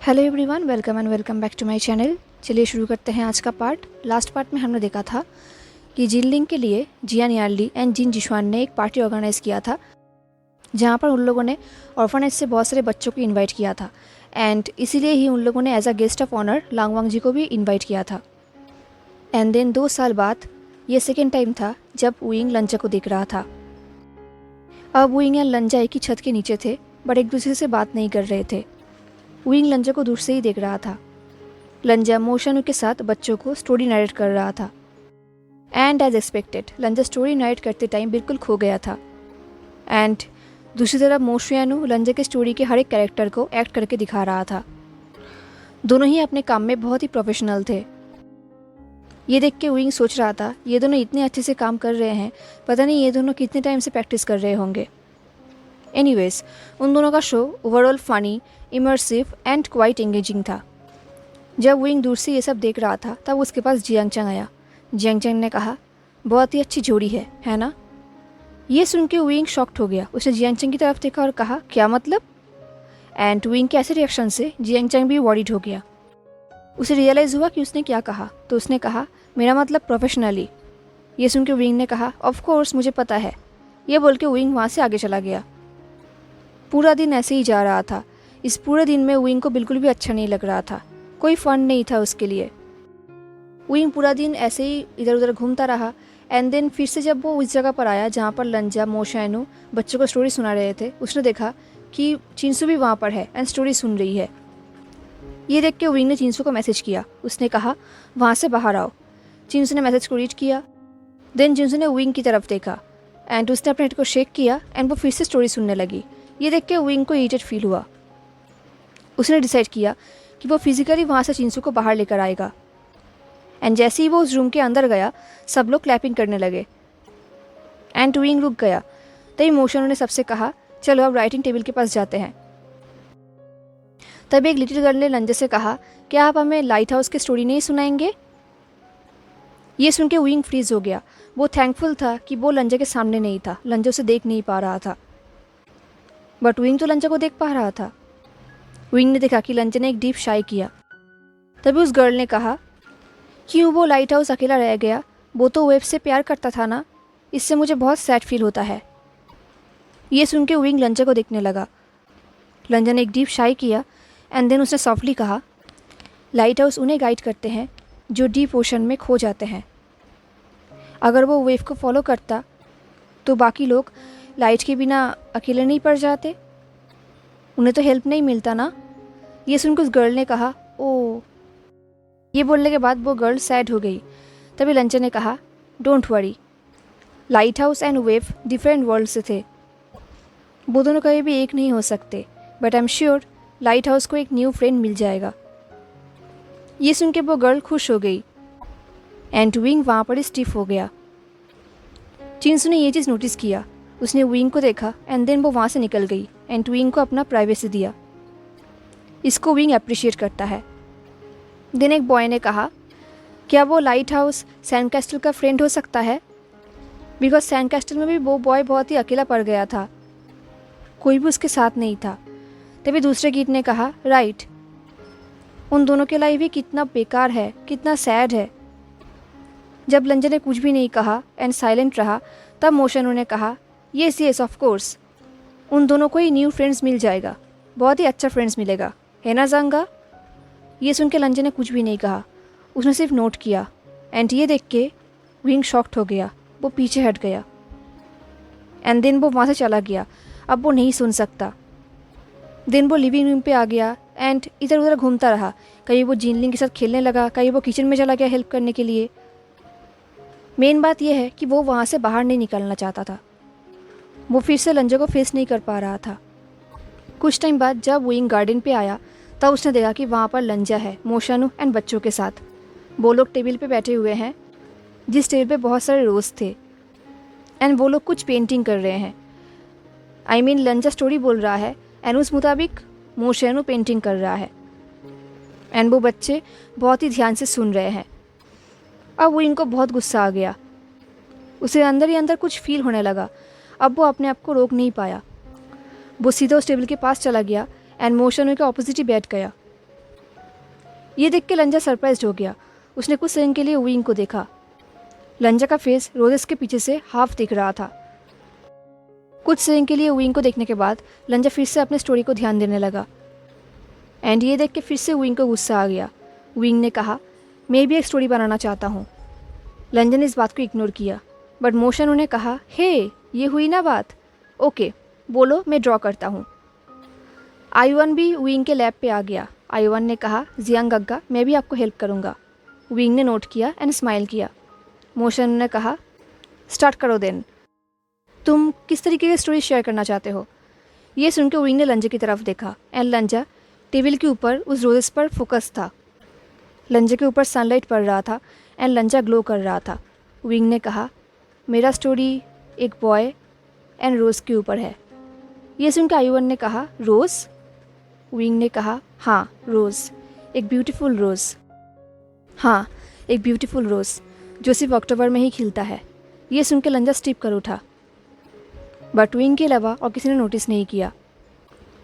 Hello everyone, welcome back to my channel. चलिए शुरू करते हैं आज का पार्ट। लास्ट पार्ट में हमने देखा था कि जिनलिंग के लिए जियान यार्ली एंड जिन जिशवान ने एक पार्टी ऑर्गेनाइज़ किया था, जहां पर उन लोगों ने ऑर्फनेज से बहुत सारे बच्चों को इनवाइट किया था एंड इसीलिए ही उन लोगों ने as a guest of honour Langwang ji को भी इन्वाइट किया था। एंड देन 2 साल बाद ये सेकेंड टाइम था जब वुयिंग लंजा को देख रहा था। अब वुयिंग एंड लंजा एक ही छत के नीचे थे, बट एक दूसरे से बात नहीं कर रहे थे। वुयिंग लंजा को दूर से ही देख रहा था। लंजा मोशानु के साथ बच्चों को स्टोरी नरेट कर रहा था एंड एज एक्सपेक्टेड लंजा स्टोरी नरेट करते टाइम बिल्कुल खो गया था। एंड दूसरी तरफ मोशियानु लंजा के स्टोरी के हर एक कैरेक्टर को एक्ट करके दिखा रहा था। दोनों ही अपने काम में बहुत ही प्रोफेशनल थे। ये देख के वुयिंग सोच रहा था, ये दोनों इतने अच्छे से काम कर रहे हैं, पता नहीं ये दोनों कितने टाइम से प्रैक्टिस कर रहे होंगे। एनीवेज, उन दोनों का show overall funny, immersive and quite engaging था। जब वुयिंग दूर से ये सब देख रहा था तब उसके पास जियांगचंग आया। जियांगचंग ने कहा, बहुत ही अच्छी जोड़ी है ना? ये सुन के वुयिंग शॉक्ड हो गया। उसने जियांगचंग की तरफ देखा और कहा, क्या मतलब? एंड वुयिंग के ऐसे रिएक्शन से जियांगचंग भी वॉरिड हो गया। उसे रियलाइज़ हुआ कि उसने क्या कहा, तो उसने कहा, मेरा मतलब प्रोफेशनली। ये सुन के वुयिंग ने कहा, ऑफ कोर्स मुझे पता है। ये बोल के वुयिंग वहाँ से आगे चला गया। पूरा दिन ऐसे ही जा रहा था। इस पूरे दिन में वुयिंग को बिल्कुल भी अच्छा नहीं लग रहा था, कोई फन नहीं था उसके लिए। वुयिंग पूरा दिन ऐसे ही इधर उधर घूमता रहा एंड देन फिर से जब वो उस जगह पर आया जहाँ पर लंजा मोशानु बच्चों को स्टोरी सुना रहे थे, उसने देखा कि चिंसू भी वहाँ पर है एंड स्टोरी सुन रही है। ये देख के वुयिंग ने चिंसू को मैसेज किया। उसने कहा, वहाँ से बाहर आओ। चिंसू ने मैसेज को रीड किया। देन चिंसू ने वुयिंग की तरफ देखा एंड उसने अपने हेड को शेक किया एंड वो फिर से स्टोरी सुनने लगी। ये देख के वुयिंग को इरिटेट फील हुआ। उसने डिसाइड किया कि वो फिजिकली वहाँ से चिंसू को बाहर लेकर आएगा। एंड जैसे ही वो उस रूम के अंदर गया, सब लोग क्लैपिंग करने लगे एंड वुयिंग रुक गया। तभी मोशानु ने सबसे कहा, चलो अब राइटिंग टेबल के पास जाते हैं। तभी एक लिटिल गर्ल ने लंजा से कहा, क्या आप हमें लाइट हाउस की स्टोरी नहीं सुनाएंगे? ये सुन के वुयिंग फ्रीज हो गया। वो थैंकफुल था कि वो लंजा के सामने नहीं था, लंजा उसे देख नहीं पा रहा था, बट वुयिंग तो लंजा को देख पा रहा था। वुयिंग ने देखा कि लंजा ने एक डीप शाई किया। तभी उस गर्ल ने कहा, क्यों वो लाइट हाउस अकेला रह गया? वो तो वेव से प्यार करता था ना, इससे मुझे बहुत सैड फील होता है। ये सुन के वुयिंग लंजा को देखने लगा। लंजा ने एक डीप शाई किया एंड देन उसने सॉफ्टली कहा, लाइट हाउस उन्हें गाइड करते हैं जो डीप ओशन में खो जाते हैं। अगर वो वेव को फॉलो करता तो बाकी लोग लाइट के बिना अकेले नहीं पड़ जाते, उन्हें तो हेल्प नहीं मिलता ना। ये सुनकर उस गर्ल ने कहा, ओ। ये बोलने के बाद वो गर्ल सैड हो गई। तभी लंचा ने कहा, don't worry, light house and wave different world से थे, वो दोनों कभी भी एक नहीं हो सकते, but I am sure light house को एक न्यू फ्रेंड मिल जाएगा। ये सुन के वो गर्ल खुश हो गई एंड वुयिंग वहाँ पर स्टिफ हो गया। चिंसू ने ये चीज़ नोटिस किया। उसने वुयिंग को देखा एंड देन वो वहाँ से निकल गई एंड वुयिंग को अपना प्राइवेसी दिया। इसको वुयिंग अप्रिशिएट करता है। देन एक बॉय ने कहा, क्या वो लाइट हाउस सैंड कैस्टल का फ्रेंड हो सकता है? बिकॉज सैंड कैस्टल में भी वो बॉय बहुत ही अकेला पड़ गया था, कोई भी उसके साथ नहीं था। तभी दूसरे गीत ने कहा, राइट, उन दोनों के लाइफ भी कितना बेकार है, कितना सैड है। जब लंजा ने कुछ भी नहीं कहा एंड साइलेंट रहा, तब मोशानु ने कहा, येस ऑफ कोर्स, उन दोनों को ही न्यू फ्रेंड्स मिल जाएगा, बहुत ही अच्छा फ्रेंड्स मिलेगा, है ना जांगा? ये सुन के लंजा ने कुछ भी नहीं कहा, उसने सिर्फ नोट किया एंड ये देख के वुयिंग शॉक्ड हो गया। वो पीछे हट गया एंड देन वो वहाँ से चला गया। अब वो नहीं सुन सकता। देन वो लिविंग रूम पे आ गया एंड इधर उधर घूमता रहा। कहीं वो जिनलिंग के साथ खेलने लगा, कहीं वो किचन में चला गया हेल्प करने के लिए। मेन बात यह है कि वो वहाँ से बाहर नहीं निकलना चाहता था। वो फिर से लंजा को फेस नहीं कर पा रहा था। कुछ टाइम बाद जब वुयिंग गार्डन पे आया तब उसने देखा कि वहाँ पर लंजा है मोशानु एंड बच्चों के साथ। वो लोग टेबल पे बैठे हुए हैं, जिस टेबल पे बहुत सारे रोज़ थे एंड वो लोग कुछ पेंटिंग कर रहे हैं। आई मीन लंजा स्टोरी बोल रहा है एंड उस मुताबिक मोशानु पेंटिंग कर रहा है एंड वो बच्चे बहुत ही ध्यान से सुन रहे हैं। अब वुयिंग को बहुत गुस्सा आ गया। उसे अंदर ही अंदर कुछ फील होने लगा। अब वो अपने आप को रोक नहीं पाया। वो सीधा उस टेबल के पास चला गया एंड मोशानु के ऑपोजिट ही बैठ गया। ये देख के लंजा सरप्राइज हो गया। उसने कुछ सेकंड के लिए विंग को देखा। लंजा का फेस रोजेस के पीछे से हाफ दिख रहा था। कुछ सेकंड के लिए विंग को देखने के बाद लंजा फिर से अपने स्टोरी को ध्यान देने लगा। एंड ये देख के फिर से विंग को गुस्सा आ गया। विंग ने कहा, मैं भी एक स्टोरी बनाना चाहता हूँ। लंजा ने इस बात को इग्नोर किया, बट मोशन उन्हें कहा, हे ये हुई ना बात, ओके बोलो मैं ड्रॉ करता हूँ। आयुवन भी विंग के लैब पे आ गया। आयुवन ने कहा, जियांग गग्गा मैं भी आपको हेल्प करूँगा। विंग ने नोट किया एंड स्माइल किया। मोशन ने कहा, स्टार्ट करो देन, तुम किस तरीके की स्टोरी शेयर करना चाहते हो। ये सुनकर विंग ने लंजा की तरफ देखा एंड लंजा टेबल के ऊपर उस रोजेस पर फोकस था। लंजा के ऊपर सनलाइट पड़ रहा था एंड लंजा ग्लो कर रहा था। विंग ने कहा, मेरा स्टोरी एक बॉय एंड रोज़ के ऊपर है। ये सुनकर आयुवन ने कहा, रोज़। विंग ने कहा, हाँ रोज़, एक ब्यूटीफुल रोज़। हाँ एक ब्यूटीफुल रोज़ जो सिर्फ अक्टूबर में ही खिलता है। ये सुनकर लंजा स्टिप कर उठा, बट विंग के अलावा और किसी ने नोटिस नहीं किया।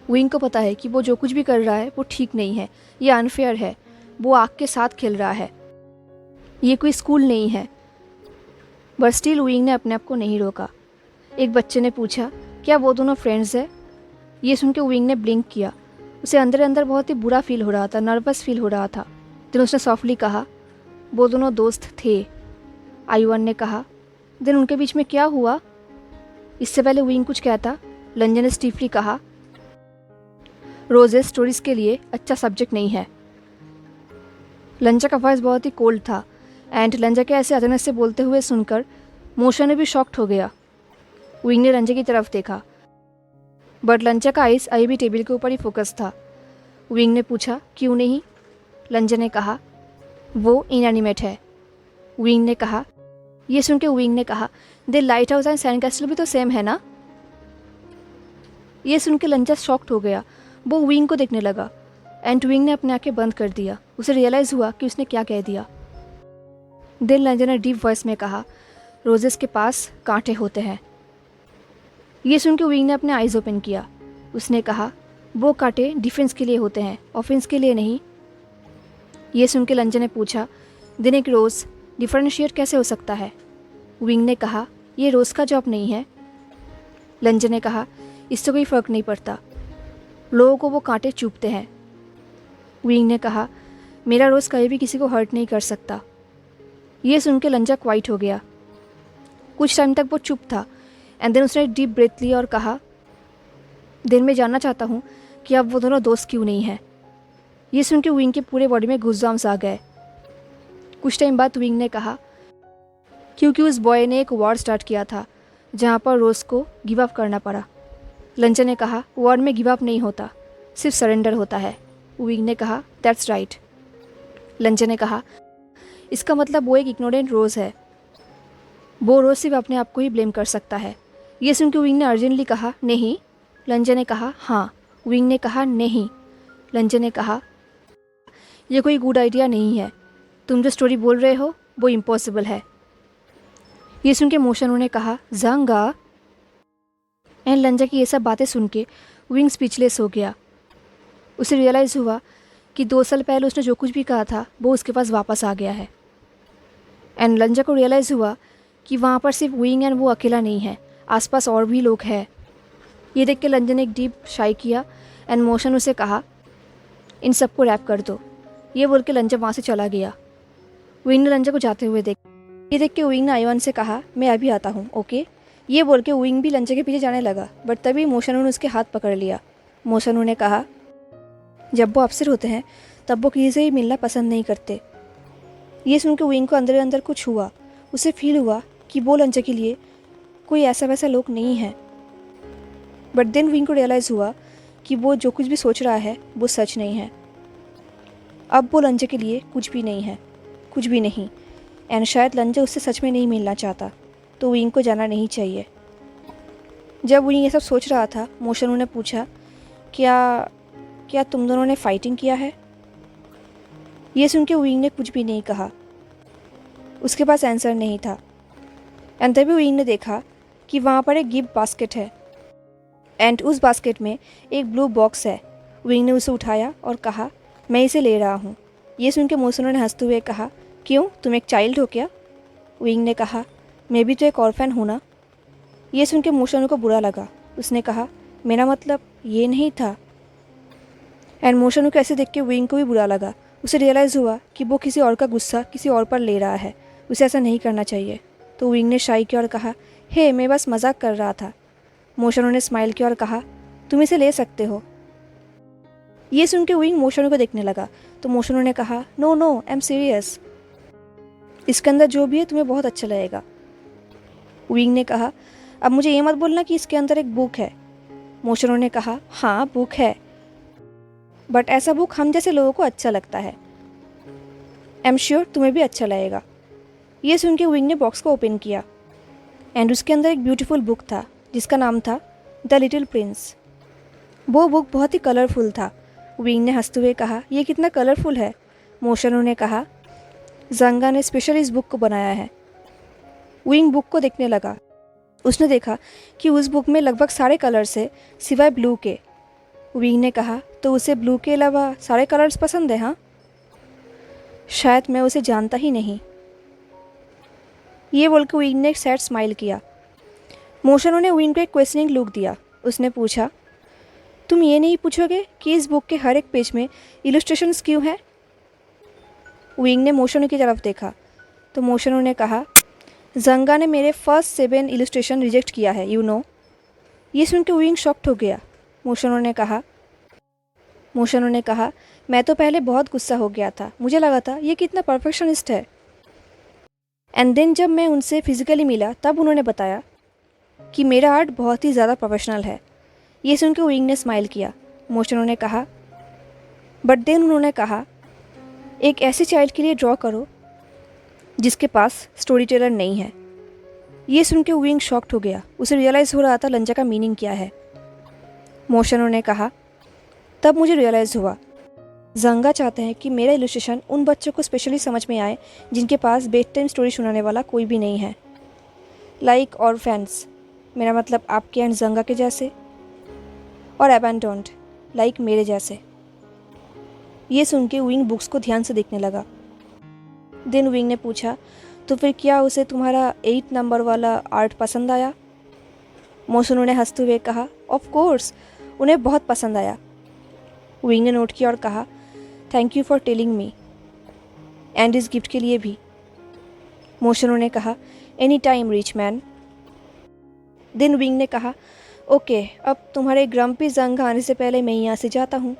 विंग को पता है कि वो जो कुछ भी कर रहा है वो ठीक नहीं है, ये अनफेयर है। वो आग के साथ खेल रहा है, ये कोई स्कूल नहीं है। बट स्टिल विंग ने अपने आप को नहीं रोका। एक बच्चे ने पूछा, क्या वो दोनों फ्रेंड्स हैं? ये सुन के विंग ने ब्लिंक किया। उसे अंदर अंदर बहुत ही बुरा फील हो रहा था, नर्वस फील हो रहा था। देन उसने सॉफ्टली कहा, वो दोनों दोस्त थे। आयुवन ने कहा, देन उनके बीच में क्या हुआ? इससे पहले विंग कुछ कहता, लंजा ने स्टीफली कहा, रोजेस स्टोरीज के लिए अच्छा सब्जेक्ट नहीं है। लंजा का वॉइस बहुत ही कोल्ड था एंड लंजा के ऐसे अचानक से बोलते हुए सुनकर मोशन ने भी शॉक्ड हो गया। विंग ने लंजा की तरफ देखा, बट लंजा का आइस अभी भी टेबल के ऊपर ही फोकस था। विंग ने पूछा, क्यों नहीं? लंजा ने कहा, वो इनएनिमेट है। विंग ने कहा, ये सुन के विंग ने कहा, they lighthouse and sand castle भी तो सेम है ना? ये सुन के लंजा शॉक्ड हो गया। वो विंग को देखने लगा एंड विंग ने अपने आंखें बंद कर दिया। उसे रियलाइज़ हुआ कि उसने क्या कह दिया। देन लंजा ने डीप वॉइस में कहा, रोजेस के पास कांटे होते हैं। ये सुन के विंग ने अपने आइज़ ओपन किया। उसने कहा, वो कांटे डिफेंस के लिए होते हैं, ऑफेंस के लिए नहीं। ये सुन के लंजा ने पूछा, दिन एक रोज़ डिफरेंशिएट कैसे हो सकता है? विंग ने कहा, ये रोज़ का जॉब नहीं है। लंजा ने कहा, इससे कोई फ़र्क नहीं पड़ता, लोगों को वो कांटे चुभते हैं। विंग ने कहा, मेरा रोज़ कभी भी किसी को हर्ट नहीं कर सकता। ये सुन के लंजा क्वाइट हो गया। कुछ टाइम तक वो चुप था एंड देन उसने डीप ब्रेथ ली और कहा, दिन मैं जानना चाहता हूँ कि अब वो दोनों दोस्त क्यों नहीं हैं। ये सुन के विंग के पूरे बॉडी में गूज़बम्स आ गए। कुछ टाइम बाद विंग ने कहा, क्योंकि उस बॉय ने एक वॉर स्टार्ट किया था जहाँ पर रोज़ को गिव अप करना पड़ा। लंजा ने कहा, वॉर में गिव अप नहीं होता, सिर्फ सरेंडर होता है। विंग ने कहा, दैट्स राइट। लंजा ने कहा, इसका मतलब वो एक इग्नोरेंट रोज़ है, वो रोज़ सिर्फ अपने आप को ही ब्लेम कर सकता है। ये सुन के विंग ने अर्जेंटली कहा, नहीं। लंजा ने कहा, हाँ। विंग ने कहा, नहीं। लंजा ने कहा, यह कोई गुड आइडिया नहीं है, तुम जो स्टोरी बोल रहे हो वो इम्पॉसिबल है। ये सुन के मोशन ने कहा, जांगा। एंड लंजा की ये सब बातें सुन के विंग स्पीचलेस हो गया। उसे रियलाइज़ हुआ कि 2 साल पहले उसने जो कुछ भी कहा था वो उसके पास वापस आ गया है। एंड लंजा को रियलाइज़ हुआ कि वहाँ पर सिर्फ विंग एंड वो अकेला नहीं है, आसपास और भी लोग हैं। ये देख के लंजा ने एक डीप शाई किया एंड मोशन उसे कहा, इन सबको रैप कर दो। ये बोल के लंजा वहाँ से चला गया। विंग ने लंजा को जाते हुए ये देख के विंग ने आयुवन से कहा, मैं अभी आता हूँ, ओके। ये बोल के विंग भी लंजा के पीछे जाने लगा, बट तभी मोशन ने उसके हाथ पकड़ लिया। मोशन ने कहा, जब वो अपसेट होते हैं तब वो किसी से ही मिलना पसंद नहीं करते। ये सुन के विंग को अंदर अंदर कुछ हुआ। उसे फील हुआ कि वो लंजा के लिए कोई ऐसा वैसा लोग नहीं है। बट देन विंग को रियलाइज़ हुआ कि वो जो कुछ भी सोच रहा है वो सच नहीं है। अब वो लंजा के लिए कुछ भी नहीं है, कुछ भी नहीं। एंड शायद लंजा उससे सच में नहीं मिलना चाहता, तो विंग को जाना नहीं चाहिए। जब विंग ये सब सोच रहा था, मोशन ने पूछा, क्या तुम दोनों ने फाइटिंग किया है? ये सुन के विंग ने कुछ भी नहीं कहा, उसके पास आंसर नहीं था। एंड तभी विंग ने देखा कि वहाँ पर एक गिफ्ट बास्केट है एंड उस बास्केट में एक ब्लू बॉक्स है। विंग ने उसे उठाया और कहा, मैं इसे ले रहा हूँ। ये सुन के मोशनो ने हंसते हुए कहा, क्यों, तुम एक चाइल्ड हो क्या? विंग ने कहा, मैं भी तो एक ऑर्फन हूँ ना। ये सुन के मोशनो को बुरा लगा। उसने कहा, मेरा मतलब ये नहीं था। एंड मोशनो को ऐसे देख के विंग को भी बुरा लगा। उसे रियलाइज़ हुआ कि वो किसी और का गुस्सा किसी और पर ले रहा है। उसे ऐसा नहीं करना चाहिए। तो विंग ने शाई किया और कहा, हे, मैं बस मजाक कर रहा था। मोशनो ने स्माइल किया और कहा, तुम इसे ले सकते हो। ये सुन के विंग मोशनो को देखने लगा। तो मोशनो ने कहा, no no, I am serious, इसके अंदर जो भी है तुम्हें बहुत अच्छा लगेगा। विंग ने कहा, अब मुझे ये मत बोलना कि इसके अंदर एक बुक है। मोशनो ने कहा, हाँ बुक है, बट ऐसा बुक हम जैसे लोगों को अच्छा लगता है। आई एम श्योर तुम्हें भी अच्छा लगेगा। ये सुन के विंग ने बॉक्स को ओपन किया एंड उसके अंदर एक ब्यूटीफुल बुक था जिसका नाम था द लिटिल प्रिंस। वो बुक बहुत ही कलरफुल था। विंग ने हंसते हुए कहा, ये कितना कलरफुल है। मोशनो ने कहा, जंगा ने स्पेशल इस बुक को बनाया है। विंग बुक को देखने लगा। उसने देखा कि उस बुक में लगभग सारे कलर्स है सिवाय ब्लू के। विंग ने कहा, तो उसे ब्लू के अलावा सारे कलर्स पसंद है? हाँ, शायद मैं उसे जानता ही नहीं। ये बोलकर विंग ने एक सैड स्माइल किया। मोशनो ने विंग को एक क्वेश्चनिंग लुक दिया। उसने पूछा, तुम ये नहीं पूछोगे कि इस बुक के हर एक पेज में इलस्ट्रेशंस क्यों हैं? विंग ने मोशनो की तरफ देखा। तो मोशनो ने कहा, जंगा ने मेरे फर्स्ट 7 इलस्ट्रेशन रिजेक्ट किया है, यू नो। ये सुन के विंग शॉक्ड हो गया। मोशनो ने कहा, मैं तो पहले बहुत गुस्सा हो गया था, मुझे लगा था ये कितना परफेक्शनिस्ट है। एंड देन जब मैं उनसे फिजिकली मिला तब उन्होंने बताया कि मेरा आर्ट बहुत ही ज़्यादा प्रोफेशनल है। ये सुन के विंग ने स्माइल किया। मोशनो ने कहा, बट देन उन्होंने कहा, एक ऐसे चाइल्ड के लिए ड्रॉ करो जिसके पास स्टोरी टेलर नहीं है। ये सुन के विंग शॉक्ड हो गया। उसे रियलाइज़ हो रहा था लंजा का मीनिंग क्या है। मोशनो ने कहा, तब मुझे रियलाइज़ हुआ जंगा चाहते हैं कि मेरा इलस्ट्रेशन उन बच्चों को स्पेशली समझ में आए जिनके पास बेड टाइम स्टोरी सुनाने वाला कोई भी नहीं है, लाइक ऑर्फेन्स, मेरा मतलब आपके एंड जंगा के जैसे, और अबैंडन्ड, लाइक मेरे जैसे। ये सुन के विंग बुक्स को ध्यान से देखने लगा। देन विंग ने पूछा, तो फिर क्या उसे तुम्हारा 8 नंबर वाला आर्ट पसंद आया? मोशनो ने हंसते हुए कहा, ऑफ कोर्स, उन्हें बहुत पसंद आया। विंग ने नोट किया और कहा, thank you for telling me, and इस गिफ्ट के लिए भी। मोशनो ने कहा, any time rich man. Then Wing ने कहा, ओके, अब तुम्हारे ग्रम्पी जंग आने से पहले मैं यहाँ से जाता हूँ।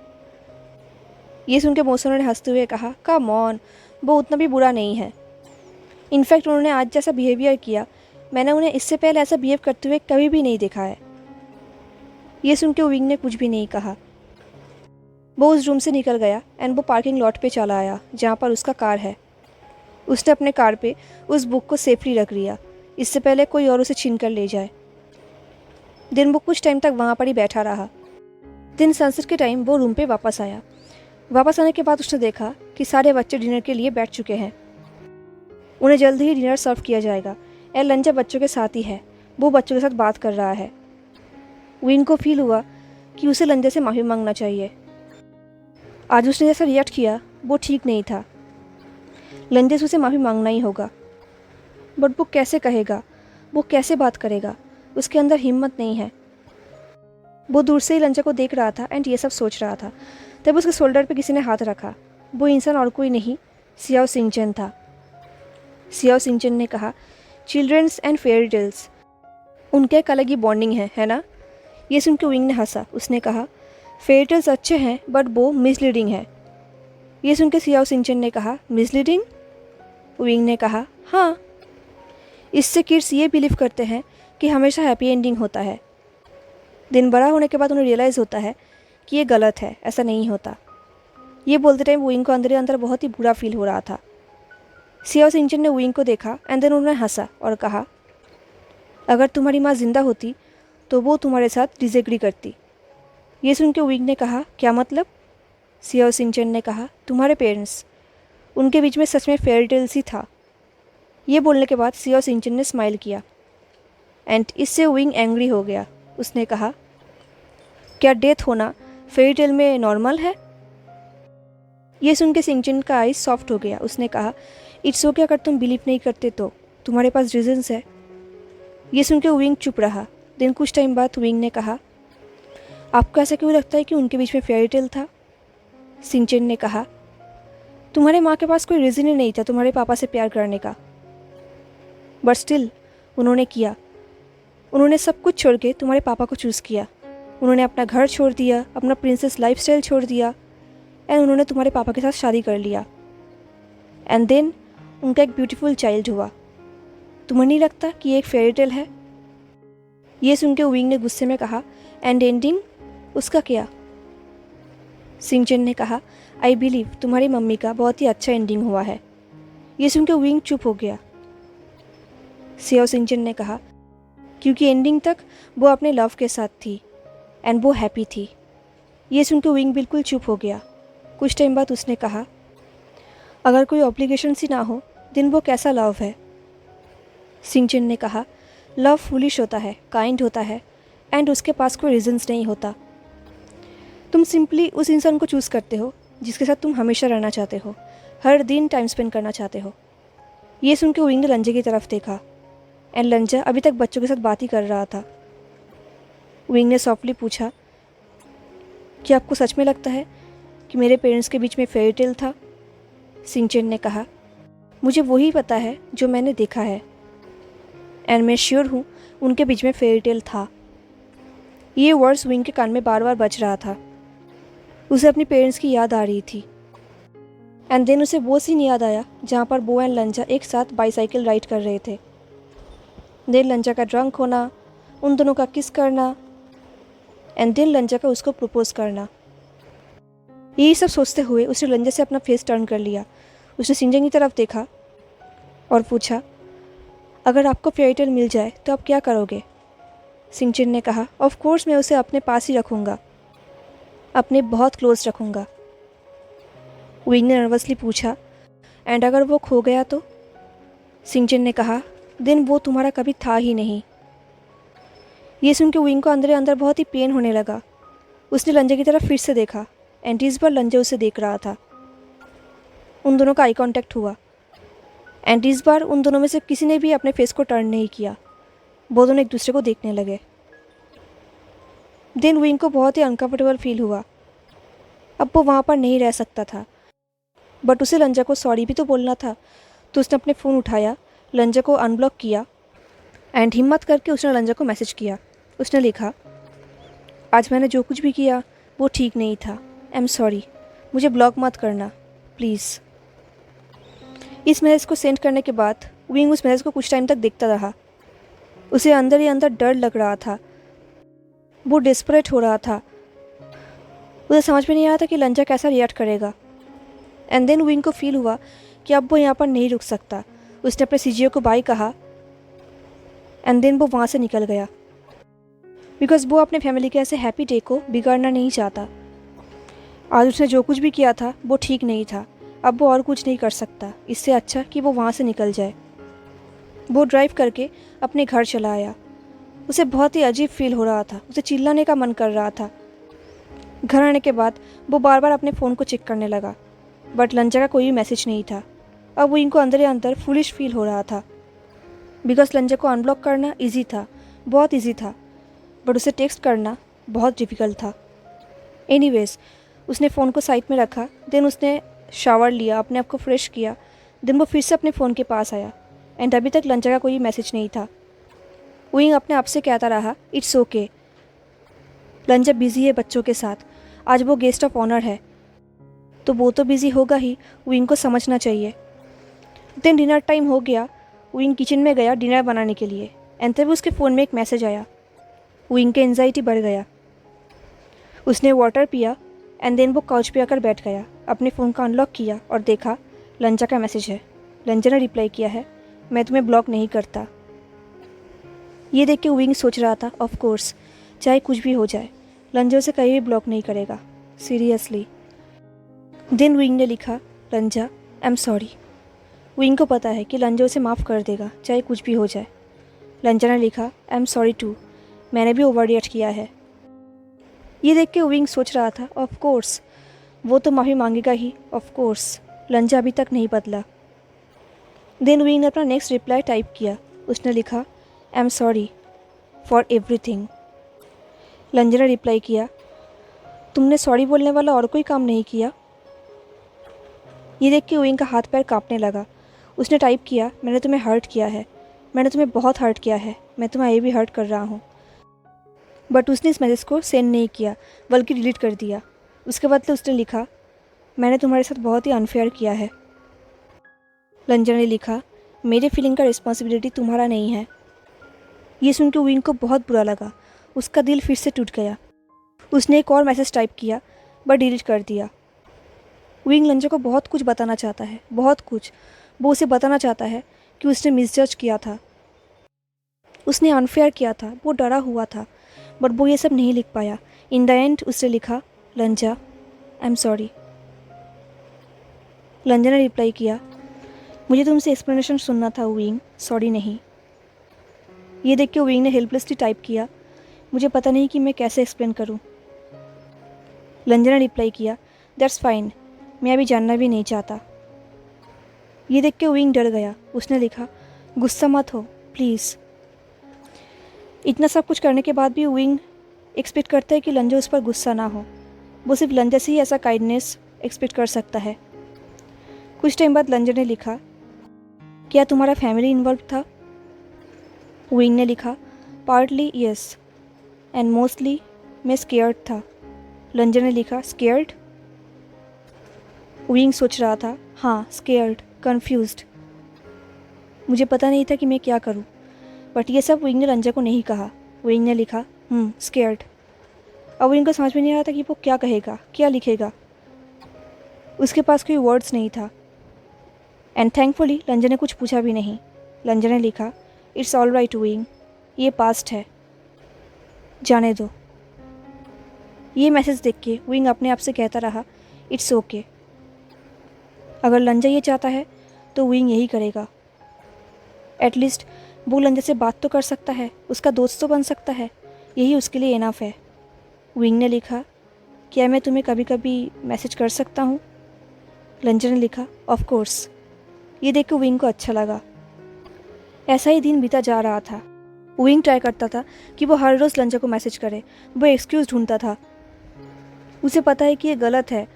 ये सुन के मोशनो ने हंसते हुए कहा, कम ऑन, वो उतना भी बुरा नहीं है। इनफैक्ट उन्होंने आज जैसा बिहेवियर किया, मैंने उन्हें इससे पहले ऐसा बिहेव करते हुए कभी भी नहीं देखा है। ये सुन के विंग ने कुछ भी नहीं कहा। वो उस रूम से निकल गया एंड वो पार्किंग लॉट पे चला आया जहाँ पर उसका कार है। उसने अपने कार पे उस बुक को सेफली रख लिया, इससे पहले कोई और उसे छीन कर ले जाए। दिन वो कुछ टाइम तक वहाँ पर ही बैठा रहा। दिन सनसेट के टाइम वो रूम पे वापस आया। वापस आने के बाद उसने देखा कि सारे बच्चे डिनर के लिए बैठ चुके हैं। उन्हें जल्द ही डिनर सर्व किया जाएगा। एल लंजा बच्चों के साथ ही है। वो बच्चों के साथ बात कर रहा है। विंग को फील हुआ कि उसे लंजा से माफ़ी मांगना चाहिए। आज उसने जैसा रिएक्ट किया वो ठीक नहीं था। लंजे से उसे माफ़ी मांगना ही होगा, बट वो कैसे कहेगा, वो कैसे बात करेगा? उसके अंदर हिम्मत नहीं है। वो दूर से ही लंजा को देख रहा था एंड ये सब सोच रहा था। तब उसके शोल्डर पे किसी ने हाथ रखा। वो इंसान और कोई नहीं, सियाओ सिंगचन था। सियाओ सिंगचन ने कहा, चिल्ड्रंस एंड फेयरी टेल्स, उनके एक अलग ही बॉन्डिंग है ना? ये सुन के विंग ने हंसा। उसने कहा, फेयरी टेल्स अच्छे हैं बट वो मिसलीडिंग है। ये सुन के सियाओ सिंगचन ने कहा, मिसलीडिंग? विंग ने कहा, हाँ, इससे किड्स ये बिलीव करते हैं कि हमेशा हैप्पी एंडिंग होता है। दिन बड़ा होने के बाद उन्हें रियलाइज़ होता है कि ये गलत है, ऐसा नहीं होता। ये बोलते टाइम विंग को अंदर ही अंदर बहुत ही बुरा फील हो रहा था। सियाओ सिंगचन ने विंग को देखा एंड देन उन्होंने हंसा और कहा, अगर तुम्हारी माँ जिंदा होती तो वो तुम्हारे साथ डिसएग्री करती। ये सुन के विंग ने कहा, क्या मतलब? सियाओ सिंगचन ने कहा, तुम्हारे पेरेंट्स, उनके बीच में सच में फेयरी टेल्स ही था। ये बोलने के बाद सियाओ सिंगचन ने स्माइल किया एंड इससे विंग एंग्री हो गया। उसने कहा, क्या डेथ होना फेयरी टेल में नॉर्मल है? ये सुन के सिंचन का आइज सॉफ्ट हो गया। उसने कहा, इट्स ओके अगर तुम बिलीव नहीं करते तो, तुम्हारे पास रीजंस है। ये सुन के विंग चुप रहा। देन कुछ टाइम बाद विंग ने कहा, आपको ऐसा क्यों लगता है कि उनके बीच में फेयरी टेल था? सिंचन ने कहा, तुम्हारे माँ के पास कोई रीज़न ही नहीं था तुम्हारे पापा से प्यार करने का, बट स्टिल उन्होंने किया। उन्होंने सब कुछ छोड़ के तुम्हारे पापा को चूज़ किया। उन्होंने अपना घर छोड़ दिया, अपना प्रिंसेस लाइफस्टाइल छोड़ दिया, एंड उन्होंने तुम्हारे पापा के साथ शादी कर लिया। एंड देन उनका एक ब्यूटीफुल चाइल्ड हुआ। तुम्हें नहीं लगता कि ये एक फेयरी टेल है? ये सुन के विंग ने गुस्से में कहा, एंड एंडिंग उसका क्या? सिंचन ने कहा, आई बिलीव तुम्हारी मम्मी का बहुत ही अच्छा एंडिंग हुआ है। ये सुन के विंग चुप हो गया। सियाओ सिंचन ने कहा, क्योंकि एंडिंग तक वो अपने लव के साथ थी एंड वो हैप्पी थी। ये सुन के विंग बिल्कुल चुप हो गया। कुछ टाइम बाद उसने कहा, अगर कोई ऑब्लिगेशन ही ना हो देन वो कैसा लव है? सिंचन ने कहा, लव फूलिश होता है, काइंड होता है, एंड उसके पास कोई रीजंस नहीं होता। तुम सिंपली उस इंसान को चूज़ करते हो जिसके साथ तुम हमेशा रहना चाहते हो, हर दिन टाइम स्पेंड करना चाहते हो। ये सुन के विंग ने लंजे की तरफ देखा, एंड लंजा अभी तक बच्चों के साथ बात ही कर रहा था। विंग ने सॉफ्टली पूछा, क्या आपको सच में लगता है कि मेरे पेरेंट्स के बीच में फेयरी टेल था? सिंचन ने कहा, मुझे वही पता है जो मैंने देखा है, एंड मैं श्योर हूँ उनके बीच में फेयरी टेल था। ये वर्ड्स विंग के कान में बार बार बज रहा था। उसे अपनी पेरेंट्स की याद आ रही थी। एंड देन उसे वो सीन याद आया जहाँ पर बो एंड लंजा एक साथ बाईसाइकिल राइड कर रहे थे। देन लंजा का ड्रंक होना, उन दोनों का किस करना, एंड देन लंजा का उसको प्रपोज करना। यही सब सोचते हुए उसने लंजा से अपना फेस टर्न कर लिया। उसने सिंचन की तरफ देखा और पूछा, अगर आपको फेयरी टेल मिल जाए तो आप क्या करोगे? सिंचन ने कहा, ऑफ कोर्स मैं उसे अपने पास ही रखूँगा, अपने बहुत क्लोज रखूँगा। विंग ने नर्वसली पूछा, एंड अगर वो खो गया तो? सिंचन ने कहा, देन वो तुम्हारा कभी था ही नहीं। ये सुन के विंग को अंदर अंदर बहुत ही पेन होने लगा। उसने लंजा की तरफ फिर से देखा, एंड इस बार लंजा उसे देख रहा था। उन दोनों का आई कांटेक्ट हुआ, एंड इस बार उन दोनों में से किसी ने भी अपने फेस को टर्न नहीं किया। वो दोनों एक दूसरे को देखने लगे। देन विंग को बहुत ही अनकंफर्टेबल फील हुआ। अब वो वहाँ पर नहीं रह सकता था, बट उसे लंजा को सॉरी भी तो बोलना था। तो उसने अपने फ़ोन उठाया, लंजा को अनब्लॉक किया, एंड हिम्मत करके उसने लंजा को मैसेज किया। उसने लिखा, आज मैंने जो कुछ भी किया वो ठीक नहीं था, आई एम सॉरी, मुझे ब्लॉक मत करना प्लीज़। इस मैसेज को सेंड करने के बाद विंग उस मैसेज को कुछ टाइम तक देखता रहा। उसे अंदर ही अंदर डर लग रहा था, वो डिस्परेट हो रहा था। उसे समझ में नहीं आ रहा था कि लंजा कैसा रिएक्ट करेगा। एंड देन विंग को फील हुआ कि अब वो यहाँ पर नहीं रुक सकता। उसने अपने सीजीओ को बाय कहा, एंड देन वो वहाँ से निकल गया, बिकॉज वो अपने फैमिली के ऐसे हैप्पी डे को बिगाड़ना नहीं चाहता। आज उसने जो कुछ भी किया था वो ठीक नहीं था। अब वो और कुछ नहीं कर सकता, इससे अच्छा कि वो वहाँ से निकल जाए। वो ड्राइव करके अपने घर चला आया। उसे बहुत ही अजीब फील हो रहा था, उसे चिल्लाने का मन कर रहा था। घर आने के बाद वो बार बार अपने फ़ोन को चेक करने लगा, बट लंजा का कोई भी मैसेज नहीं था। अब वो इनको अंदर ही अंदर फुलिश फील हो रहा था, बिकॉज लंजा को अनब्लॉक करना ईजी था, बहुत ईजी था, बट उसे टेक्स्ट करना बहुत डिफ़िकल्ट था। एनीवेज उसने फ़ोन को साइड में रखा। देन उसने शावर लिया, अपने आप को फ्रेश किया। देन वो फिर से अपने फ़ोन के पास आया, एंड अभी तक लंजा का कोई मैसेज नहीं था। विंग अपने आप से कहता रहा, इट्स ओके, लंजा बिज़ी है बच्चों के साथ, आज वो गेस्ट ऑफ ऑनर है तो वो तो बिज़ी होगा ही, विंग को समझना चाहिए। देन डिनर टाइम हो गया। विंग किचन में गया डिनर बनाने के लिए, एंड तभी उसके फ़ोन में एक मैसेज आया। विंग की एंजाइटी बढ़ गया। उसने वाटर पिया, एंड देन वो काउच पे आकर बैठ गया, अपने फ़ोन का अनलॉक किया और देखा लंजा का मैसेज है। लंजा ने रिप्लाई किया है, मैं तुम्हें ब्लॉक नहीं करता। ये देख के विंग सोच रहा था, ऑफ कोर्स चाहे कुछ भी हो जाए लंजा उसे कहीं भी ब्लॉक नहीं करेगा, सीरियसली। देन विंग ने लिखा, लंजा आई एम सॉरी। विंग को पता है कि लंजा उसे माफ़ कर देगा चाहे कुछ भी हो जाए। लंजा ने लिखा, आई एम सॉरी टू, मैंने भी ओवर रिएक्ट किया है। ये देख के विंग सोच रहा था, ऑफ कोर्स वो तो माफ़ी मांगेगा ही, ऑफ कोर्स। लंजा अभी तक नहीं बदला। देन विंग ने अपना नेक्स्ट रिप्लाई टाइप किया। उसने लिखा, I am sorry for everything. लंजा ने रिप्लाई किया, तुमने सॉरी बोलने वाला और कोई काम नहीं किया? ये देख के विंग का हाथ पैर कांपने लगा। उसने टाइप किया, मैंने तुम्हें हर्ट किया है, मैंने तुम्हें बहुत हर्ट किया है, मैं तुम्हें ये भी हर्ट कर रहा हूँ। बट उसने इस मैसेज को सेंड नहीं किया, बल्कि डिलीट कर दिया। उसके बदले उसने लिखा, मैंने तुम्हारे साथ बहुत ही अनफेयर किया है। लंजा ने लिखा, मेरे फीलिंग का रिस्पॉन्सिबिलिटी तुम्हारा नहीं है। ये सुन के विंग को बहुत बुरा लगा। उसका दिल फिर से टूट गया। उसने एक और मैसेज टाइप किया, बट डिलीट कर दिया। विंग लंजा को बहुत कुछ बताना चाहता है, बहुत कुछ। वो उसे बताना चाहता है कि उसने मिसजज किया था, उसने अनफेयर किया था, वो डरा हुआ था, बट वो ये सब नहीं लिख पाया। इन द एंड उसने लिखा, लंजा आई एम सॉरी। लंजा ने रिप्लाई किया, मुझे तुमसे एक्सप्लेनेशन सुनना था विंग, सॉरी नहीं। ये देख के विंग ने हेल्पलेसली टाइप किया, मुझे पता नहीं कि मैं कैसे एक्सप्लेन करूं। लंजा ने रिप्लाई किया, दैट्स फाइन, मैं अभी जानना भी नहीं चाहता। ये देख के विंग डर गया। उसने लिखा, गुस्सा मत हो प्लीज़। इतना सब कुछ करने के बाद भी विंग एक्सपेक्ट करता है कि लंजा उस पर गुस्सा ना हो। वो सिर्फ लंजा से ही ऐसा काइंडनेस एक्सपेक्ट कर सकता है। कुछ टाइम बाद लंजा ने लिखा, क्या तुम्हारा फैमिली इन्वॉल्व था? विंग ने लिखा, पार्टली येस एंड मोस्टली मैं स्केयर्ड था। लंजा ने लिखा, स्केयर्ड? विंग सोच रहा था, हाँ स्केयर्ड, कन्फ्यूज्ड। मुझे पता नहीं था कि मैं क्या करूं। बट ये सब विंग ने लंजा को नहीं कहा। विंग ने लिखा, स्केयर्ड। अब विंग को समझ में नहीं आ रहा था कि वो क्या कहेगा, क्या लिखेगा। उसके पास कोई वर्ड्स नहीं था। एंड थैंकफुली लंजा ने कुछ पूछा भी नहीं। लंजा ने लिखा, इट्स ऑल राइट विंग, ये पास्ट है, जाने दो। ये मैसेज देख के विंग अपने आप से कहता रहा, इट्स ओके। अगर लंजा ये चाहता है तो विंग यही करेगा। एटलीस्ट वो लंजा से बात तो कर सकता है, उसका दोस्त तो बन सकता है, यही उसके लिए इनफ है। विंग ने लिखा, क्या मैं तुम्हें कभी कभी मैसेज कर सकता हूँ? लंजा ने लिखा, ऑफ कोर्स। ये देख के विंग को अच्छा लगा। ऐसा ही दिन बीता जा रहा था। विंग ट्राई करता था कि वो हर रोज़ लंजा को मैसेज करे। वो एक्सक्यूज़ ढूंढता था। उसे पता है कि ये गलत है,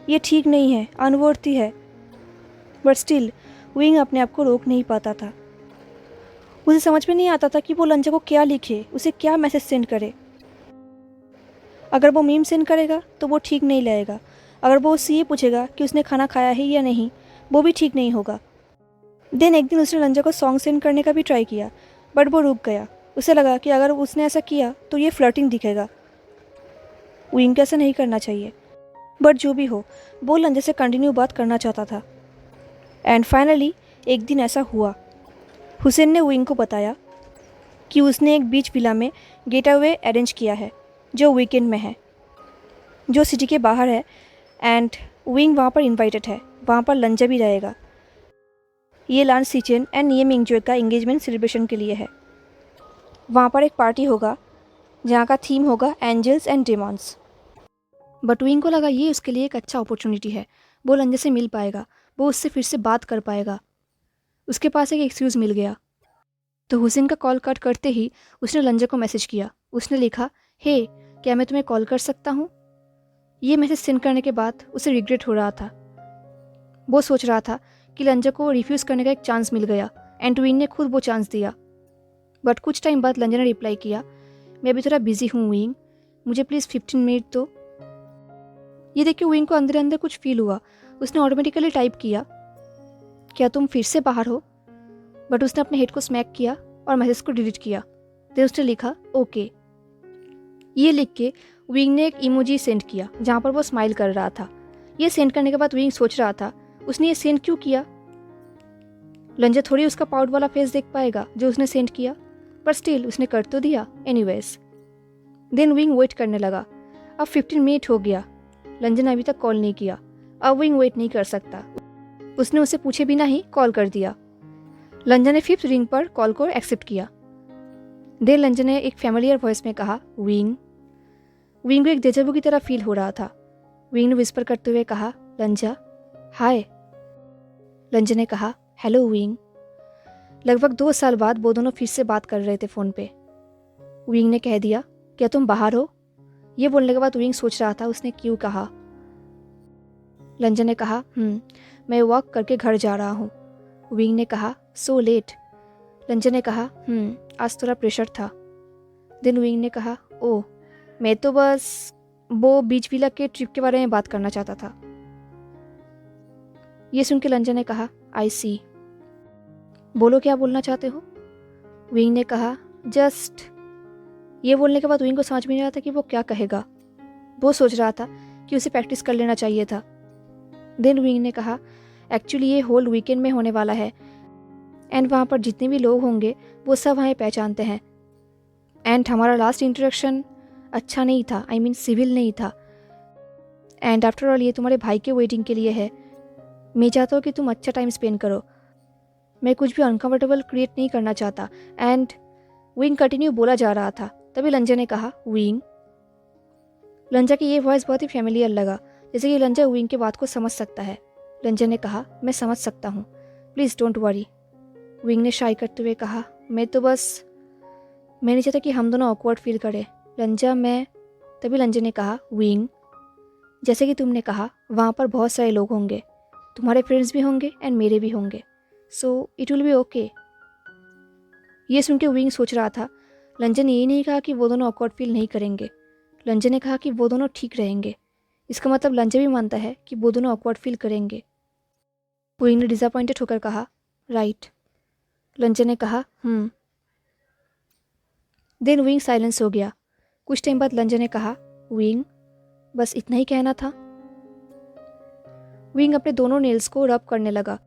ये ठीक नहीं है, अनवर्थी है, बट स्टिल विंग अपने आप को रोक नहीं पाता था। उसे समझ में नहीं आता था कि वो लंजा को क्या लिखे, उसे क्या मैसेज सेंड करे। अगर वो मीम सेंड करेगा तो वो ठीक नहीं लगेगा। अगर वो उससे ये पूछेगा कि उसने खाना खाया है या नहीं, वो भी ठीक नहीं होगा। देन एक दिन उसने लंजा को सॉन्ग सेंड करने का भी ट्राई किया, बट वो रुक गया। उसे लगा कि अगर उसने ऐसा किया तो ये फ्लर्टिंग दिखेगा। विंग को ऐसा नहीं करना चाहिए, बट जो भी हो, वो लंजा से कंटिन्यू बात करना चाहता था। एंड फाइनली एक दिन ऐसा हुआ। हुसैन ने विंग को बताया कि उसने एक बीच विला में गेट अवे अरेंज किया है, जो वीकेंड में है, जो सिटी के बाहर है। एंड विंग वहाँ पर इनवाइटेड है, वहाँ पर लंजा भी रहेगा। ये लांस सीचेन एंड निये मिंगजुए का एंगेजमेंट सेलिब्रेशन के लिए है। वहाँ पर एक पार्टी होगा जहाँ का थीम होगा एंजल्स एंड डेमॉन्स। बट विंग को लगा ये उसके लिए एक अच्छा अपॉर्चुनिटी है। वो लंजा से मिल पाएगा, वो उससे फिर से बात कर पाएगा। उसके पास एक एक्सक्यूज़ मिल गया। तो हुसैन का कॉल कट करते ही उसने लंजा को मैसेज किया। उसने लिखा, हे क्या मैं तुम्हें कॉल कर सकता हूँ? ये मैसेज सेंड करने के बाद उसे रिग्रेट हो रहा था। वो सोच रहा था कि लंजा को रिफ्यूज़ करने का एक चांस मिल गया एंड विंग ने खुद वो चांस दिया। बट कुछ टाइम बाद लंजा ने रिप्लाई किया, मैं अभी थोड़ा बिजी हूँ विंग, मुझे प्लीज़ 15 मिनट दो। ये देख के विंग को अंदर अंदर कुछ फील हुआ। उसने ऑटोमेटिकली टाइप किया, क्या तुम फिर से बाहर हो? बट उसने अपने हेड को स्मैक किया और मैसेज को डिलीट किया। फिर उसने लिखा, ओके। ये लिख के विंग ने एक इमोजी सेंड किया जहाँ पर वो स्माइल कर रहा था। ये सेंड करने के बाद विंग सोच रहा था, उसने ये सेंड क्यों किया? लंजा थोड़ी उसका पाउट वाला फेस देख पाएगा जो उसने सेंड किया, पर स्टिल उसने कर तो दिया एनीवेज। देन विंग वेट करने लगा। अब 15 मिनट हो गया, लंजा ने अभी तक कॉल नहीं किया। अब विंग वेट नहीं कर सकता। उसने उसे पूछे बिना ही कॉल कर दिया। लंजा ने 5th रिंग पर कॉल को एक्सेप्ट किया। देन लंजा ने एक फैमिलियर वॉइस में कहा, विंग। विंग को एक डेजावू की तरह फील हो रहा था। विंग ने विस्पर करते हुए कहा, लंजा हाय। लंजा ने कहा, हेलो विंग। लगभग 2 साल बाद वो दोनों फिर से बात कर रहे थे फ़ोन पे। विंग ने कह दिया, क्या तुम बाहर हो? ये बोलने के बाद विंग सोच रहा था उसने क्यों कहा। लंजा ने कहा, मैं वॉक करके घर जा रहा हूँ। विंग ने कहा, सो लेट। लंजा ने कहा, आज थोड़ा प्रेशर था। देन विंग ने कहा, ओह, मैं तो बस वो बीच विला के ट्रिप के बारे में बात करना चाहता था। ये सुन के लंजा ने कहा, आई सी। बोलो क्या बोलना चाहते हो? विंग ने कहा, जस्ट। ये बोलने के बाद विंग को समझ में नहीं आ रहा था कि वो क्या कहेगा। वो सोच रहा था कि उसे प्रैक्टिस कर लेना चाहिए था। देन विंग ने कहा, एक्चुअली ये होल वीकेंड में होने वाला है एंड वहाँ पर जितने भी लोग होंगे वो सब हमें पहचानते हैं एंड हमारा लास्ट इंट्रोडक्शन अच्छा नहीं था, आई मीन सिविल नहीं था। एंड आफ्टर ऑल ये तुम्हारे भाई के वेडिंग के लिए है। मैं चाहता हूँ कि तुम अच्छा टाइम स्पेंड करो। मैं कुछ भी अनकम्फर्टेबल क्रिएट नहीं करना चाहता। एंड विंग कंटिन्यू बोला जा रहा था। तभी लंजा ने कहा, विंग। लंजा की ये वॉइस बहुत ही फेमिलियर लगा, जैसे कि लंजा विंग की बात को समझ सकता है। लंजा ने कहा, मैं समझ सकता हूँ, प्लीज़ डोंट वरी। विंग ने शाई करते हुए कहा, मैं नहीं चाहता कि हम दोनों ऑकवर्ड फील करें। लंजा मैं। तभी लंजा ने कहा, विंग, जैसे कि तुमने कहा वहाँ पर बहुत सारे लोग होंगे, तुम्हारे फ्रेंड्स भी होंगे एंड मेरे भी होंगे, so it will be okay. ये सुन के विंग सोच रहा था, लंजा ने ये नहीं कहा कि वो दोनों ऑकवर्ड फील नहीं करेंगे। लंजा ने कहा कि वो दोनों ठीक रहेंगे। इसका मतलब लंजा भी मानता है कि वो दोनों ऑकवर्ड फील करेंगे। विंग ने डिसअपॉइंटेड होकर कहा, राइट। लंजा ने कहा, देन विंग साइलेंस हो गया। कुछ टाइम बाद लंजा ने कहा, विंग, बस इतना ही कहना था। विंग अपने दोनों नेल्स को रब करने लगा।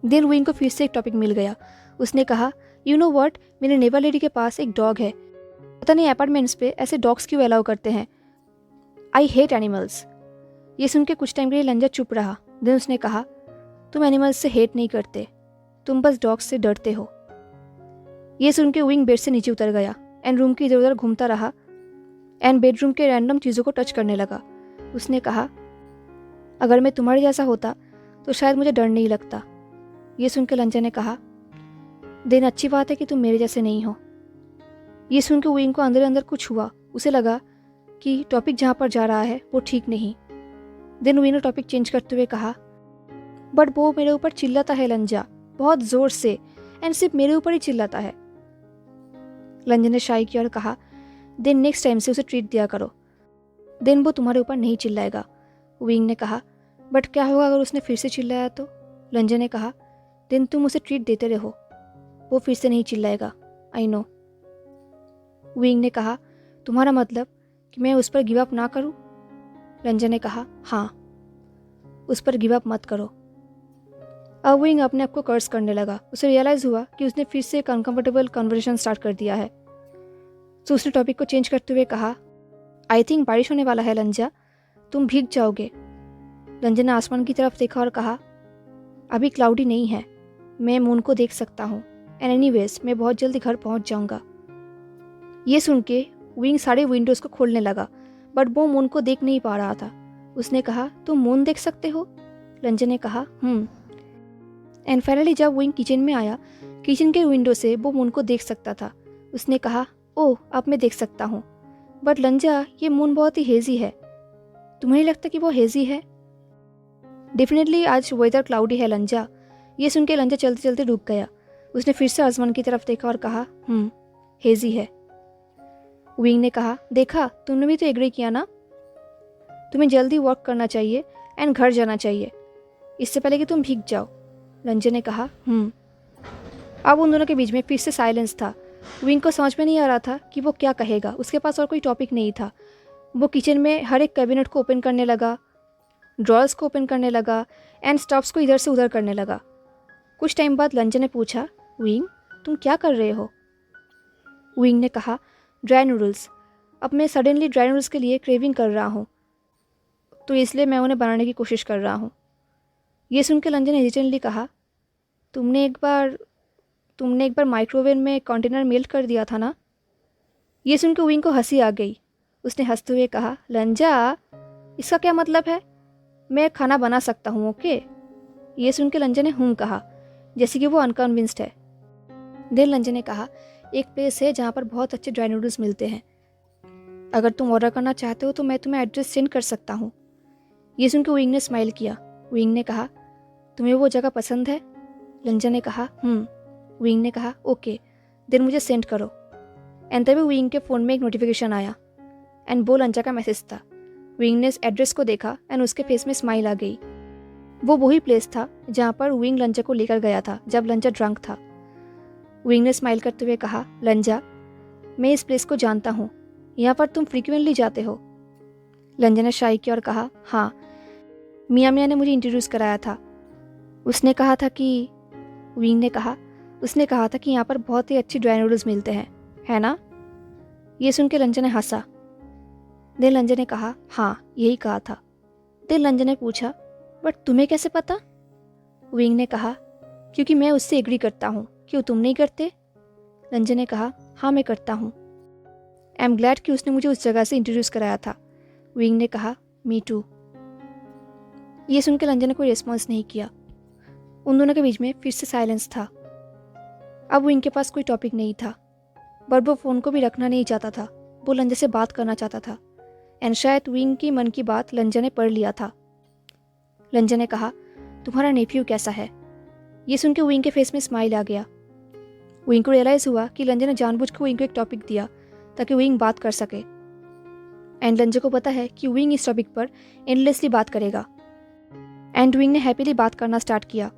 देन विंग को फिर से एक टॉपिक मिल गया। उसने कहा, यू नो व्हाट, मेरे नेबर लेडी के पास एक डॉग है। पता नहीं अपार्टमेंट्स पे ऐसे डॉग्स क्यों अलाउ करते हैं। I hate animals. ये सुन के कुछ टाइम के लिए लंजा चुप रहा। देन उसने कहा, तुम एनिमल्स से हेट नहीं करते, तुम बस डॉग्स से डरते हो। ये सुन के विंग बेड से नीचे उतर गया एंड रूम के इधर उधर घूमता रहा एंड बेडरूम के रैंडम चीज़ों को टच करने लगा। उसने कहा, अगर मैं तुम्हारे जैसा होता तो शायद मुझे डर नहीं लगता। ये सुन के लंजा ने कहा, देन अच्छी बात है कि तुम मेरे जैसे नहीं हो। ये सुन के विंग को अंदर अंदर कुछ हुआ। उसे लगा कि टॉपिक जहाँ पर जा रहा है वो ठीक नहीं। देन विंग ने टॉपिक चेंज करते हुए कहा, बट वो मेरे ऊपर चिल्लाता है लंजा, बहुत ज़ोर से, एंड सिर्फ मेरे ऊपर ही चिल्लाता है। लंजा ने शाई किया और कहा, देन नेक्स्ट टाइम से उसे ट्रीट दिया करो, देन वो तुम्हारे ऊपर नहीं चिल्लाएगा। विंग ने कहा, बट क्या होगा अगर उसने फिर से चिल्लाया तो? लंजा ने कहा, देन तुम उसे ट्रीट देते रहो, वो फिर से नहीं चिल्लाएगा, आई नो। विंग ने कहा, तुम्हारा मतलब कि मैं उस पर गिव अप ना करूं? लंजा ने कहा, हाँ, उस पर गिव अप मत करो। अब विंग अपने आप को कर्स करने लगा। उसे रियलाइज़ हुआ कि उसने फिर से एक अनकम्फर्टेबल कन्वर्सेशन स्टार्ट कर दिया है। तो उसने टॉपिक को चेंज करते हुए कहा, आई थिंक बारिश होने वाला है लंजा, तुम भीग जाओगे। लंजा ने आसमान की तरफ देखा और कहा, अभी क्लाउडी नहीं है, मैं मून को देख सकता हूँ, एंड एनीवेज मैं बहुत जल्दी घर पहुँच जाऊँगा। ये सुन के विंग सारे विंडोज़ को खोलने लगा, बट वो मून को देख नहीं पा रहा था। उसने कहा, तुम मून देख सकते हो? लंजा ने कहा, एंड फाइनली जब विंग किचन में आया, किचन के विंडो से वो मून को देख सकता था। उसने कहा, ओह, अब मैं देख सकता हूँ, बट लंजा ये मून बहुत ही हेजी है। तुम्हें नहीं लगता कि वो हेजी है? डेफिनेटली आज वेदर क्लाउडी है लंजा। ये सुन के लंजा चलते चलते रुक गया। उसने फिर से आसमान की तरफ देखा और कहा, हेजी है। विंग ने कहा, देखा, तुमने भी तो एग्री किया ना, तुम्हें जल्दी वर्क करना चाहिए एंड घर जाना चाहिए, इससे पहले कि तुम भीग जाओ। लंजा ने कहा, अब उन दोनों के बीच में फिर से साइलेंस था। विंग को समझ में नहीं आ रहा था कि वो क्या कहेगा। उसके पास और कोई टॉपिक नहीं था। वो किचन में हर एक कैबिनेट को ओपन करने लगा, ड्रॉर्स को ओपन करने लगा एंड स्टफ्स को इधर से उधर करने लगा। कुछ टाइम बाद लंजा ने पूछा, विंग, तुम क्या कर रहे हो? विंग ने कहा, ड्राई नूडल्स। अब मैं सडनली ड्राई नूडल्स के लिए क्रेविंग कर रहा हूँ, तो इसलिए मैं उन्हें बनाने की कोशिश कर रहा हूँ। ये सुन के लंजा ने हेजिटेंटली कहा, तुमने एक बार माइक्रोवेव में कंटेनर मेल्ट कर दिया था ना? ये सुन के विंग को हंसी आ गई। उसने हंसते हुए कहा, लंजा, इसका क्या मतलब है? मैं खाना बना सकता हूँ, ओके? ये सुन के लंजन ने कहा, जैसे कि वो अनकन्विंस्ड है। देन लंजन ने कहा, एक प्लेस है जहाँ पर बहुत अच्छे ड्राई नूडल्स मिलते हैं। अगर तुम ऑर्डर करना चाहते हो तो मैं तुम्हें एड्रेस सेंड कर सकता हूँ। ये सुन के विंग ने स्माइल किया। विंग ने कहा, तुम्हें वो जगह पसंद है? लंजन ने कहा, विंग ने कहा, ओके, देन मुझे सेंड करो। एंड तभी विंग के फ़ोन में एक नोटिफिकेशन आया एंड वो लंजा का मैसेज था। विंग ने इस एड्रेस को देखा एंड उसके फेस में स्माइल आ गई। वो वही प्लेस था जहाँ पर विंग लंजा को लेकर गया था जब लंजा ड्रंक था। विंग ने स्माइल करते हुए कहा, लंजा, मैं इस प्लेस को जानता हूँ, यहाँ पर तुम फ्रीक्वेंटली जाते हो? लंजा ने शाई किया और कहा, हाँ, मियाँ ने मुझे इंट्रोड्यूस कराया था। उसने कहा था कि विंग ने कहा, उसने कहा था कि यहाँ पर बहुत ही अच्छी ड्राई नूडल्स मिलते हैं, है ना? ये सुन के लंजा ने हंसा। देन लंजा ने कहा, हाँ, यही कहा था। देन लंजा ने पूछा, बट तुम्हें कैसे पता? विंग ने कहा, क्योंकि मैं उससे एग्री करता हूँ। क्यों, तुम नहीं करते? लंजा ने कहा, हाँ, मैं करता हूँ। आई एम ग्लैड कि उसने मुझे उस जगह से इंट्रोड्यूस कराया था। विंग ने कहा, मी टू। ये सुन के लंजा ने कोई रिस्पॉन्स नहीं किया। उन दोनों के बीच में फिर से साइलेंस था। अब विंग के पास कोई टॉपिक नहीं था, बट वो फ़ोन को भी रखना नहीं चाहता था। वो लंजा से बात करना चाहता था एंड शायद विंग की मन की बात लंजा ने पढ़ लिया था। लंजा ने कहा, तुम्हारा नेफ्यू कैसा है? ये सुन के विंग के फेस में स्माइल आ गया। विंग को रियलाइज़ हुआ कि लंजा ने जानबूझ के विंग को एक टॉपिक दिया ताकि विंग बात कर सके। एंड लंजा को पता है कि विंग इस टॉपिक पर एंडलेसली बात करेगा। एंड विंग ने हैप्पीली बात करना स्टार्ट किया।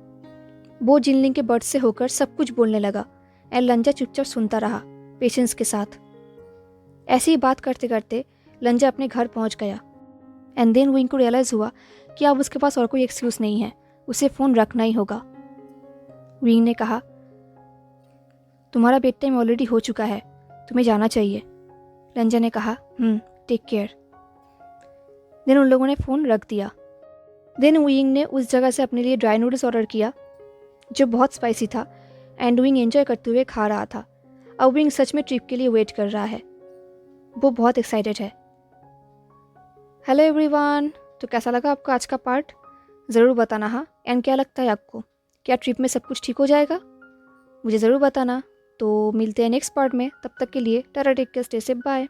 वो जिनलिंग के बर्ड से होकर सब कुछ बोलने लगा एंड लंजा चुपचाप सुनता रहा पेशेंस के साथ। ऐसे ही बात करते करते लंजा अपने घर पहुंच गया। एंड देन विंग को रियलाइज़ हुआ कि अब उसके पास और कोई एक्सक्यूज़ नहीं है, उसे फ़ोन रखना ही होगा। विंग ने कहा, तुम्हारा बेड टाइम ऑलरेडी हो चुका है, तुम्हें जाना चाहिए। लंजा ने कहा, टेक केयर। देन उन लोगों ने फ़ोन रख दिया। देन विंग ने उस जगह से अपने लिए ड्राई नूडल्स ऑर्डर किया जो बहुत स्पाइसी था एंड विंग एंजॉय करते हुए खा रहा था। अब विंग सच में ट्रिप के लिए वेट कर रहा है। वो बहुत एक्साइटेड है। हेलो एवरीवन, तो कैसा लगा आपको आज का पार्ट? ज़रूर बताना हाँ। एंड क्या लगता है आपको, क्या ट्रिप में सब कुछ ठीक हो जाएगा? मुझे ज़रूर बताना। तो मिलते हैं नेक्स्ट पार्ट में, तब तक के लिए tata, take care, stay safe, bye.